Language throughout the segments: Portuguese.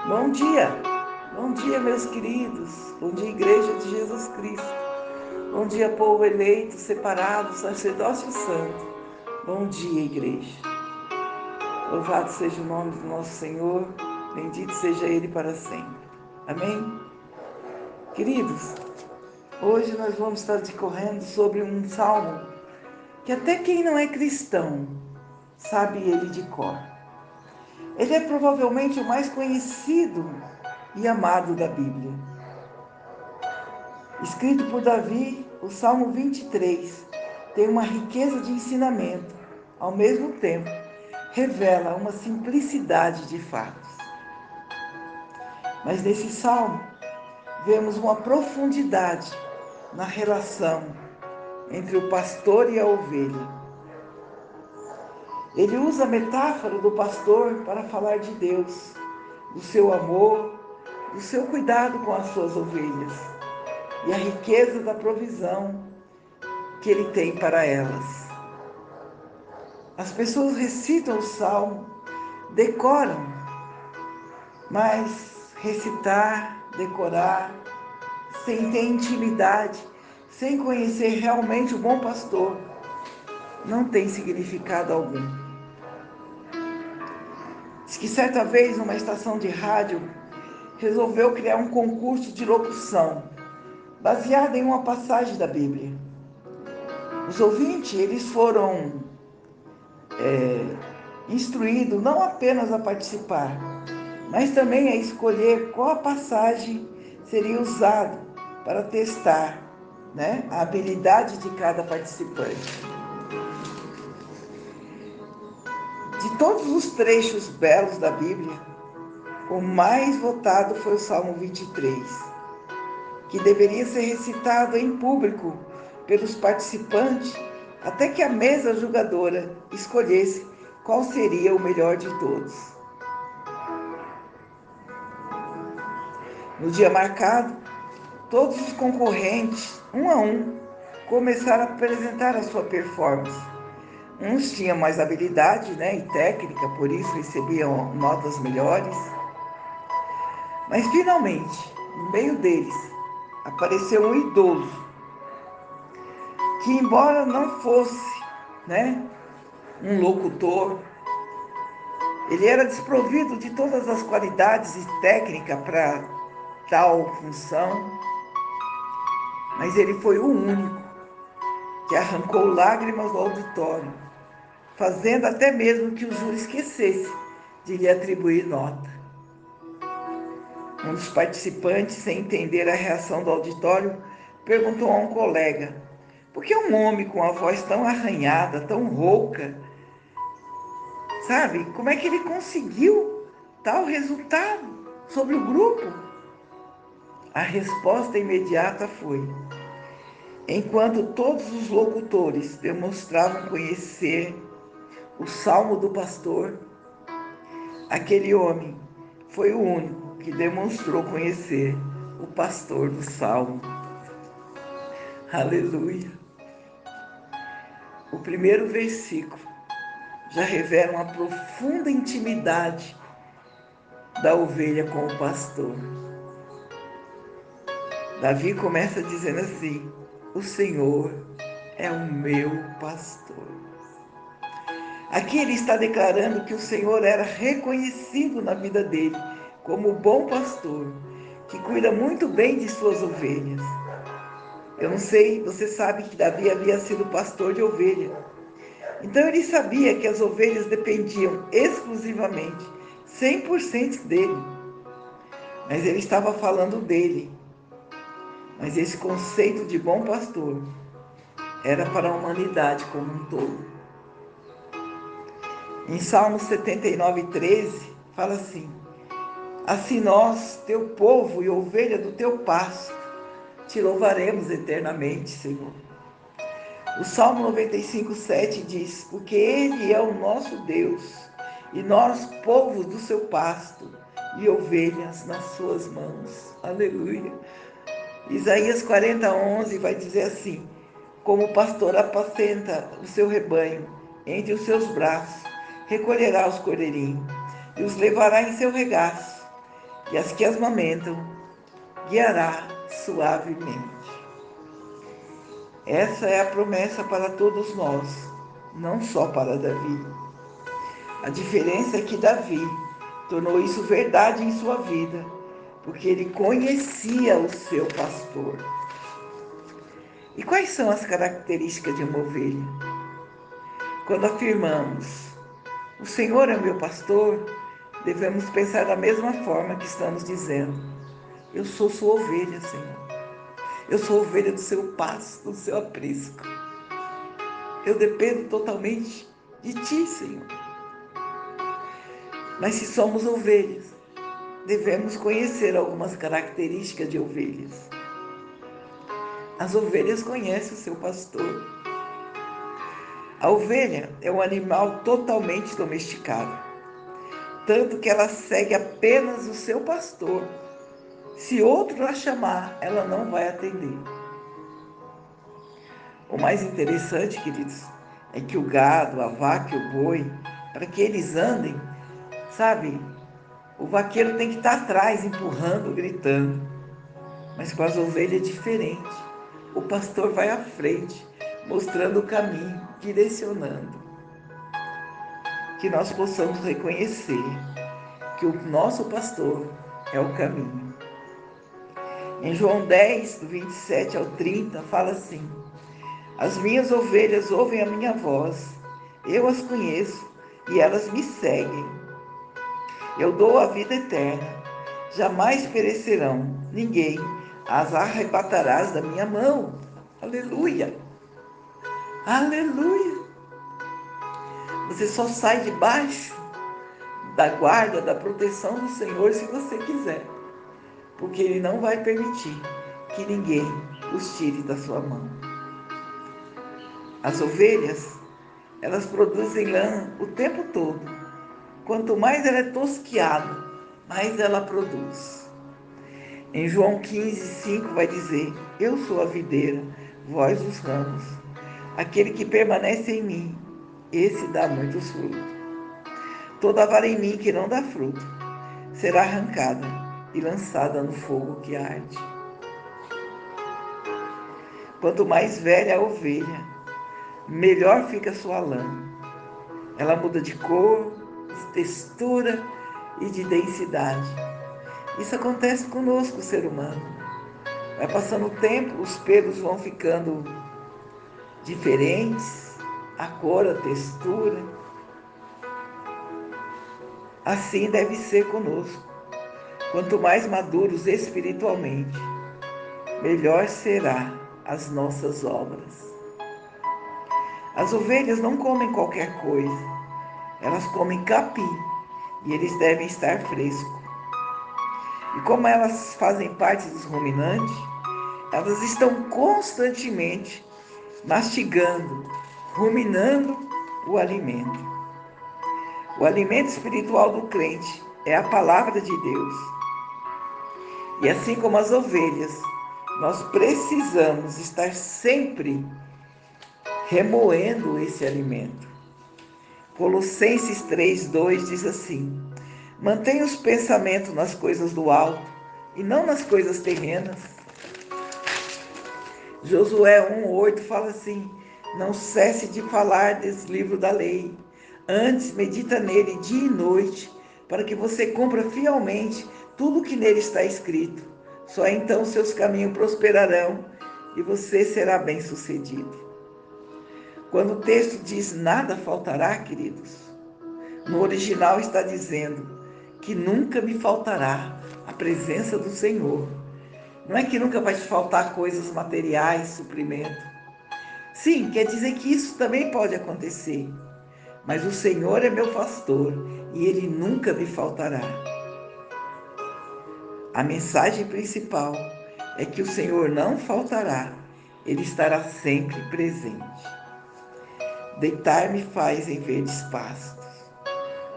Bom dia, meus queridos, bom dia, Igreja de Jesus Cristo, bom dia, povo eleito, separado, sacerdócio santo, bom dia, Igreja. Louvado seja o nome do nosso Senhor, bendito seja Ele para sempre. Amém? Queridos, hoje nós vamos estar discorrendo sobre um salmo que até quem não é cristão sabe ele de cor. Ele é provavelmente o mais conhecido e amado da Bíblia. Escrito por Davi, o Salmo 23 tem uma riqueza de ensinamento, ao mesmo tempo revela uma simplicidade de fatos. Mas nesse salmo vemos uma profundidade na relação entre o pastor e a ovelha. Ele usa a metáfora do pastor para falar de Deus, do seu amor, do seu cuidado com as suas ovelhas e a riqueza da provisão que ele tem para elas. As pessoas recitam o salmo, decoram, mas recitar, decorar, sem ter intimidade, sem conhecer realmente o bom pastor, não tem significado algum. Diz que certa vez uma estação de rádio resolveu criar um concurso de locução, baseado em uma passagem da Bíblia. Os ouvintes, eles foram instruídos não apenas a participar, mas também a escolher qual a passagem seria usada para testar, a habilidade de cada participante. De todos os trechos belos da Bíblia, o mais votado foi o Salmo 23, que deveria ser recitado em público pelos participantes até que a mesa julgadora escolhesse qual seria o melhor de todos. No dia marcado, todos os concorrentes, um a um, começaram a apresentar a sua performance. Uns tinham mais habilidade, e técnica, por isso recebiam notas melhores. Mas finalmente, no meio deles, apareceu um idoso que, embora não fosse, um locutor, ele era desprovido de todas as qualidades e técnica para tal função, mas ele foi o único que arrancou lágrimas do auditório, fazendo até mesmo que o júri esquecesse de lhe atribuir nota. Um dos participantes, sem entender a reação do auditório, perguntou a um colega: por que um homem com a voz tão arranhada, tão rouca, como é que ele conseguiu tal resultado sobre o grupo? A resposta imediata foi: enquanto todos os locutores demonstravam conhecer o salmo do pastor, aquele homem foi o único que demonstrou conhecer o pastor do salmo. Aleluia! O primeiro versículo já revela uma profunda intimidade da ovelha com o pastor. Davi começa dizendo assim: o Senhor é o meu pastor. Aqui ele está declarando que o Senhor era reconhecido na vida dele como o bom pastor, que cuida muito bem de suas ovelhas. Eu não sei, você sabe que Davi havia sido pastor de ovelha. Então ele sabia que as ovelhas dependiam exclusivamente, 100% dele. Mas ele estava falando dele. Mas esse conceito de bom pastor era para a humanidade como um todo. Em Salmo 79:13, fala assim: assim nós, teu povo e ovelha do teu pasto, te louvaremos eternamente, Senhor. O Salmo 95:7 diz: porque Ele é o nosso Deus, e nós, povo do seu pasto, e ovelhas nas suas mãos. Aleluia. Isaías 40:11 vai dizer assim: como o pastor apacenta o seu rebanho, entre os seus braços recolherá os cordeirinhos e os levará em seu regaço, e as que amamentam guiará suavemente. Essa é a promessa para todos nós, não só para Davi. A diferença é que Davi tornou isso verdade em sua vida, porque ele conhecia o seu pastor. E quais são as características de uma ovelha? Quando afirmamos, o Senhor é meu pastor, devemos pensar da mesma forma que estamos dizendo, eu sou sua ovelha, Senhor. Eu sou ovelha do seu pasto, do seu aprisco. Eu dependo totalmente de ti, Senhor. Mas se somos ovelhas, devemos conhecer algumas características de ovelhas. As ovelhas conhecem o seu pastor. A ovelha é um animal totalmente domesticado, tanto que ela segue apenas o seu pastor. Se outro a chamar, ela não vai atender. O mais interessante, queridos, é que o gado, a vaca e o boi, para que eles andem, sabe, o vaqueiro tem que estar atrás, empurrando, gritando. Mas com as ovelhas é diferente. O pastor vai à frente, mostrando o caminho, direcionando. Que nós possamos reconhecer que o nosso pastor é o caminho. Em João 10, do 27 ao 30, fala assim: as minhas ovelhas ouvem a minha voz, eu as conheço e elas me seguem. Eu dou a vida eterna, jamais perecerão, ninguém as arrebatarás da minha mão. Aleluia! Aleluia! Você só sai debaixo da guarda, da proteção do Senhor se você quiser, porque Ele não vai permitir que ninguém os tire da sua mão. As ovelhas, elas produzem lã o tempo todo. Quanto mais ela é tosquiada, mais ela produz. Em João 15:5 vai dizer: eu sou a videira, vós os ramos. Aquele que permanece em mim, esse dá muitos frutos. Toda vara em mim que não dá fruto, será arrancada e lançada no fogo que arde. Quanto mais velha a ovelha, melhor fica a sua lã. Ela muda de cor, de textura e de densidade. Isso acontece conosco, o ser humano. Vai passando o tempo, os pelos vão ficando diferentes, a cor, a textura. Assim deve ser conosco. Quanto mais maduros espiritualmente, melhor será as nossas obras. As ovelhas não comem qualquer coisa, elas comem capim e eles devem estar frescos. E como elas fazem parte dos ruminantes, elas estão constantemente mastigando, ruminando o alimento. O alimento espiritual do crente é a palavra de Deus. E assim como as ovelhas, nós precisamos estar sempre remoendo esse alimento. Colossenses 3:2 diz assim: mantenha os pensamentos nas coisas do alto e não nas coisas terrenas. Josué 1:8 fala assim: não cesse de falar desse livro da lei. Antes, medita nele dia e noite, para que você cumpra fielmente tudo o que nele está escrito. Só então seus caminhos prosperarão e você será bem-sucedido. Quando o texto diz nada faltará, queridos, no original está dizendo que nunca me faltará a presença do Senhor. Não é que nunca vai te faltar coisas materiais, suprimento. Sim, quer dizer que isso também pode acontecer. Mas o Senhor é meu pastor e Ele nunca me faltará. A mensagem principal é que o Senhor não faltará, Ele estará sempre presente. Deitar-me faz em verdes pastos.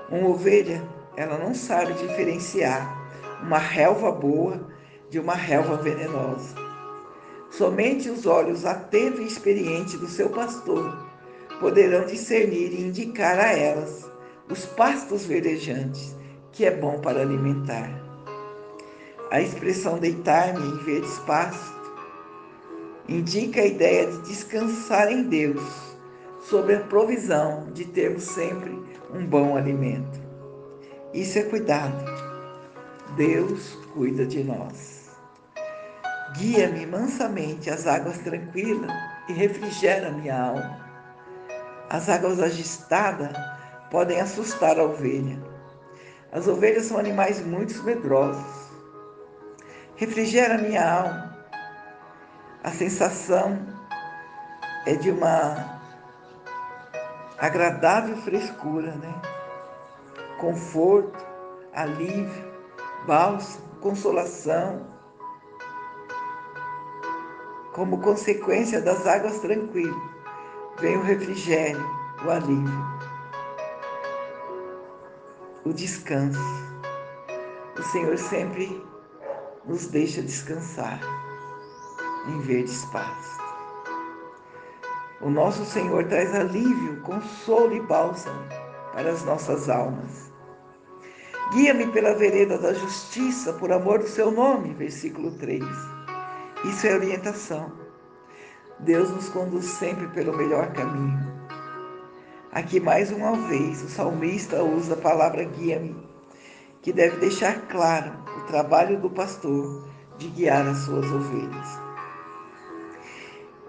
Uma ovelha, ela não sabe diferenciar uma relva boa de uma relva venenosa. Somente os olhos atentos e experientes do seu pastor poderão discernir e indicar a elas os pastos verdejantes, que é bom para alimentar. A expressão deitar-me em verdes pastos indica a ideia de descansar em Deus, sobre a provisão de termos sempre um bom alimento. Isso é cuidado. Deus cuida de nós. Guia-me mansamente às águas tranquilas e refrigera minha alma. As águas agitadas podem assustar a ovelha. As ovelhas são animais muito medrosos. Refrigera minha alma. A sensação é de uma agradável frescura, né? Conforto, alívio, bálsamo, consolação. Como consequência das águas tranquilas, vem o refrigério, o alívio, o descanso. O Senhor sempre nos deixa descansar em verdes pastos. O nosso Senhor traz alívio, consolo e bálsamo para as nossas almas. Guia-me pela vereda da justiça, por amor do seu nome, versículo 3. Isso é orientação. Deus nos conduz sempre pelo melhor caminho. Aqui, mais uma vez, o salmista usa a palavra guia-me, que deve deixar claro o trabalho do pastor de guiar as suas ovelhas.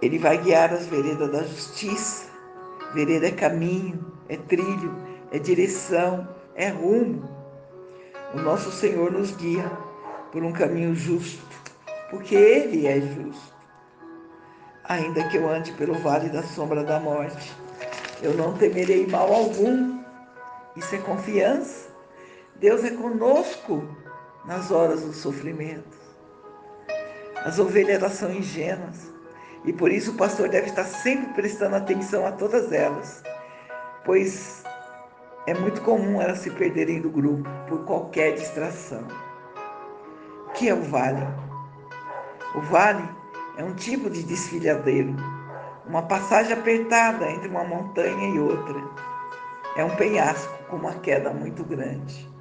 Ele vai guiar as veredas da justiça. Vereda é caminho, é trilho, é direção, é rumo. O nosso Senhor nos guia por um caminho justo, porque Ele é justo. Ainda que eu ande pelo vale da sombra da morte, eu não temerei mal algum. Isso é confiança. Deus é conosco nas horas do sofrimento. As ovelhas, elas são ingênuas, e por isso o pastor deve estar sempre prestando atenção a todas elas, pois é muito comum elas se perderem do grupo por qualquer distração. O que é o vale? O vale é um tipo de desfiladeiro, uma passagem apertada entre uma montanha e outra. É um penhasco com uma queda muito grande.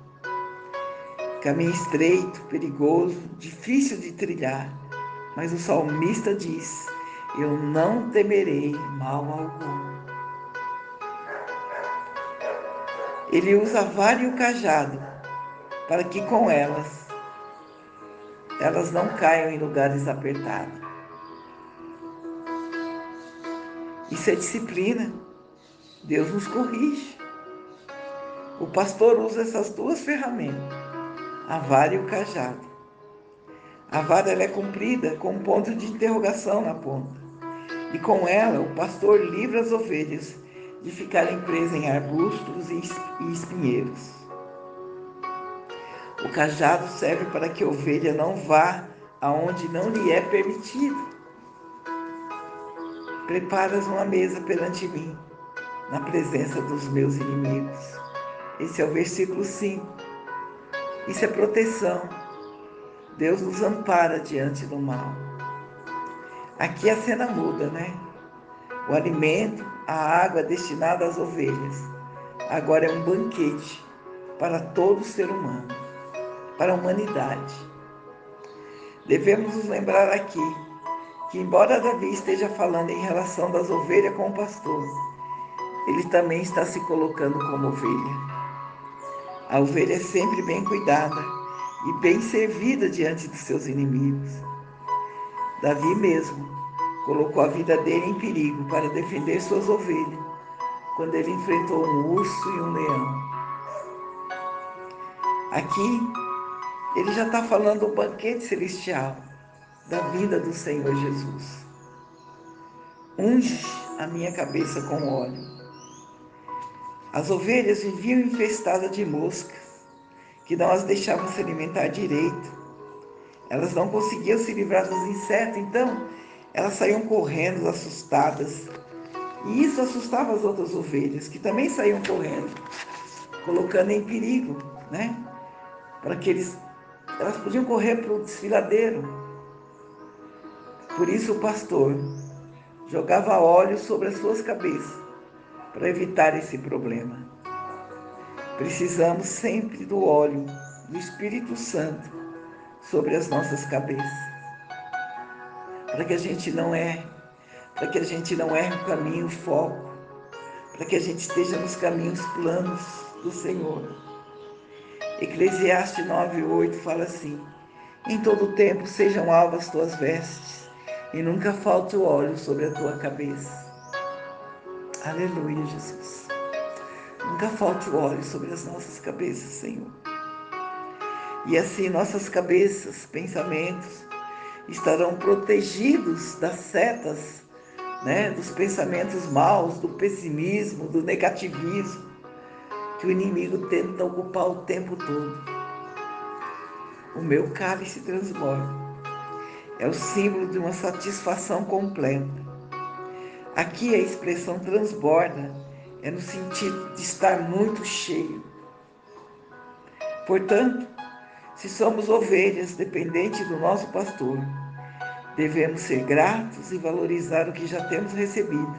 Caminho estreito, perigoso, difícil de trilhar, mas o salmista diz: eu não temerei mal algum. Ele usa a vara e o cajado para que com elas não caiam em lugares apertados. Isso é disciplina. Deus nos corrige. O pastor usa essas duas ferramentas, a vara e o cajado. A vara, ela é comprida com um ponto de interrogação na ponta. E com ela, o pastor livra as ovelhas de ficarem presas em arbustos e espinheiros. O cajado serve para que a ovelha não vá aonde não lhe é permitido. Preparas uma mesa perante mim, na presença dos meus inimigos. Esse é o versículo 5. Isso é proteção. Deus nos ampara diante do mal. Aqui a cena muda, né? O alimento, a água destinada às ovelhas, agora é um banquete para todo ser humano, para a humanidade. Devemos nos lembrar aqui que, embora Davi esteja falando em relação das ovelhas com o pastor, ele também está se colocando como ovelha. A ovelha é sempre bem cuidada e bem servida diante dos seus inimigos. Davi mesmo colocou a vida dele em perigo para defender suas ovelhas, quando ele enfrentou um urso e um leão. Aqui, ele já está falando do banquete celestial, da vida do Senhor Jesus. Unge a minha cabeça com óleo. As ovelhas viviam infestadas de moscas, que não as deixavam se alimentar direito. Elas não conseguiam se livrar dos insetos, então elas saíam correndo, assustadas. E isso assustava as outras ovelhas, que também saíam correndo, colocando em perigo, né? Para que elas podiam correr para o desfiladeiro. Por isso o pastor jogava óleo sobre as suas cabeças, para evitar esse problema. Precisamos sempre do óleo do Espírito Santo sobre as nossas cabeças, para que a gente não erre, para que a gente não erre o caminho, o foco, para que a gente esteja nos caminhos planos do Senhor. Eclesiastes 9:8 fala assim: em todo tempo sejam alvas tuas vestes, e nunca falte o óleo sobre a tua cabeça. Aleluia, Jesus. Nunca falte o óleo sobre as nossas cabeças, Senhor. E assim nossas cabeças, pensamentos, estarão protegidos das setas, né, dos pensamentos maus, do pessimismo, do negativismo, que o inimigo tenta ocupar o tempo todo. O meu cálice transborda. É o símbolo de uma satisfação completa. Aqui a expressão transborda é no sentido de estar muito cheio. Portanto, se somos ovelhas dependentes do nosso pastor, devemos ser gratos e valorizar o que já temos recebido.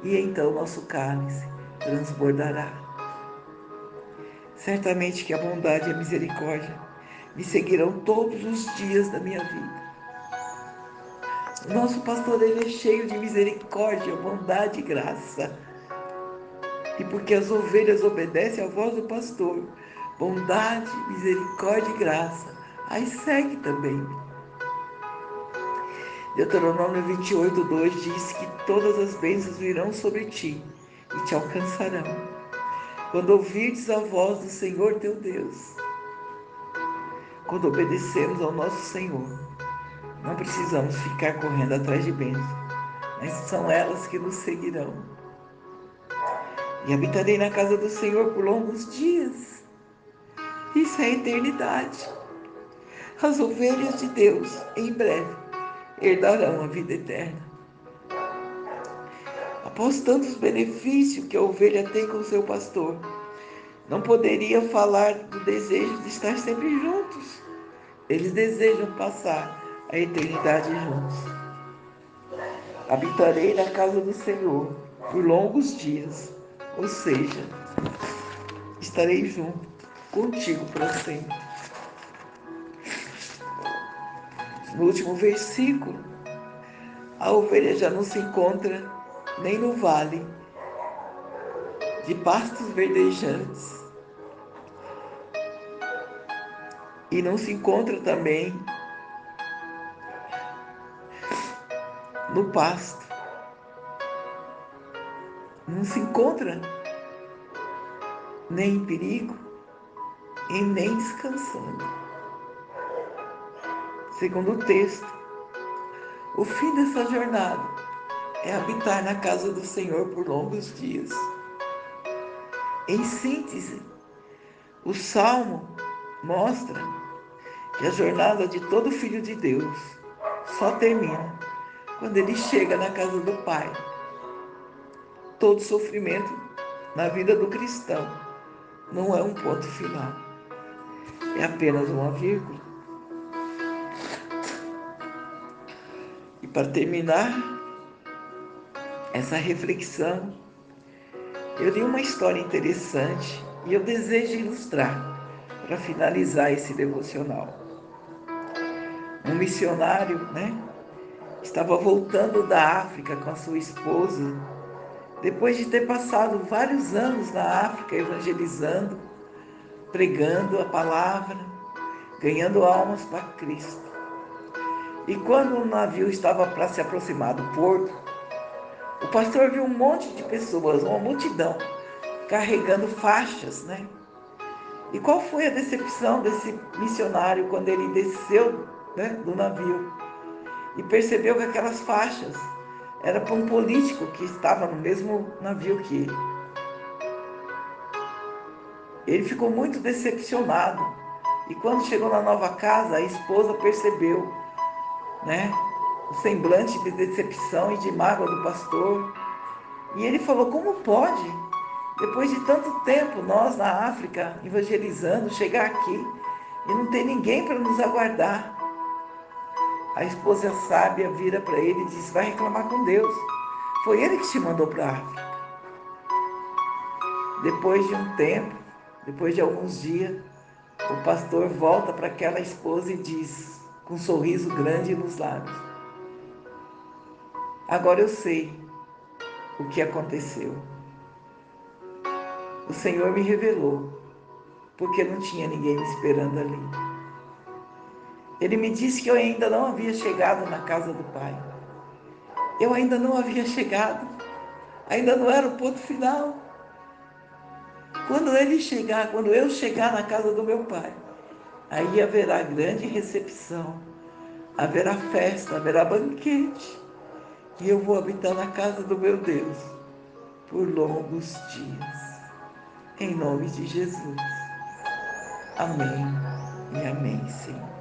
E então nosso cálice transbordará. Certamente que a bondade e a misericórdia me seguirão todos os dias da minha vida. O nosso pastor, ele é cheio de misericórdia, bondade e graça. E porque as ovelhas obedecem à voz do pastor, bondade, misericórdia e graça as segue também. Deuteronômio 28:2 diz que todas as bênçãos virão sobre ti e te alcançarão, quando ouvirdes a voz do Senhor teu Deus. Quando obedecemos ao nosso Senhor, não precisamos ficar correndo atrás de bênçãos, mas são elas que nos seguirão. E habitarei na casa do Senhor por longos dias. Isso é a eternidade. As ovelhas de Deus, em breve, herdarão a vida eterna. Após tantos benefícios que a ovelha tem com seu pastor, não poderia falar do desejo de estar sempre juntos. Eles desejam passar a eternidade juntos. Habitarei na casa do Senhor por longos dias, ou seja, estarei junto contigo para sempre. No último versículo, a ovelha já não se encontra nem no vale de pastos verdejantes e não se encontra também no pasto. Não se encontra nem em perigo e nem descansando. Segundo o texto, o fim dessa jornada é habitar na casa do Senhor por longos dias. Em síntese, o Salmo mostra que a jornada de todo filho de Deus só termina quando ele chega na casa do Pai. Todo sofrimento na vida do cristão não é um ponto final, é apenas uma vírgula. E para terminar essa reflexão, eu li uma história interessante e eu desejo ilustrar para finalizar esse devocional. Um missionário, estava voltando da África com a sua esposa, depois de ter passado vários anos na África evangelizando, pregando a palavra, ganhando almas para Cristo. E quando o navio estava para se aproximar do porto, o pastor viu um monte de pessoas, uma multidão, carregando faixas, E qual foi a decepção desse missionário quando ele desceu, do navio e percebeu que aquelas faixas eram para um político que estava no mesmo navio que ele. Ele ficou muito decepcionado. E quando chegou na nova casa, a esposa percebeu, o semblante de decepção e de mágoa do pastor. E ele falou: como pode, depois de tanto tempo, nós na África evangelizando, chegar aqui e não ter ninguém para nos aguardar? A esposa sábia vira para ele e diz: vai reclamar com Deus. Foi ele que te mandou para a África. Depois de um tempo, depois de alguns dias, O pastor volta para aquela esposa e diz, com um sorriso grande nos lábios: agora eu sei o que aconteceu. O Senhor me revelou, porque não tinha ninguém me esperando ali. Ele me disse que eu ainda não havia chegado na casa do Pai. Eu ainda não havia chegado, ainda não era o ponto final. Quando ele chegar, quando eu chegar na casa do meu Pai, aí haverá grande recepção, haverá festa, haverá banquete, e eu vou habitar na casa do meu Deus por longos dias. Em nome de Jesus. Amém e amém, Senhor.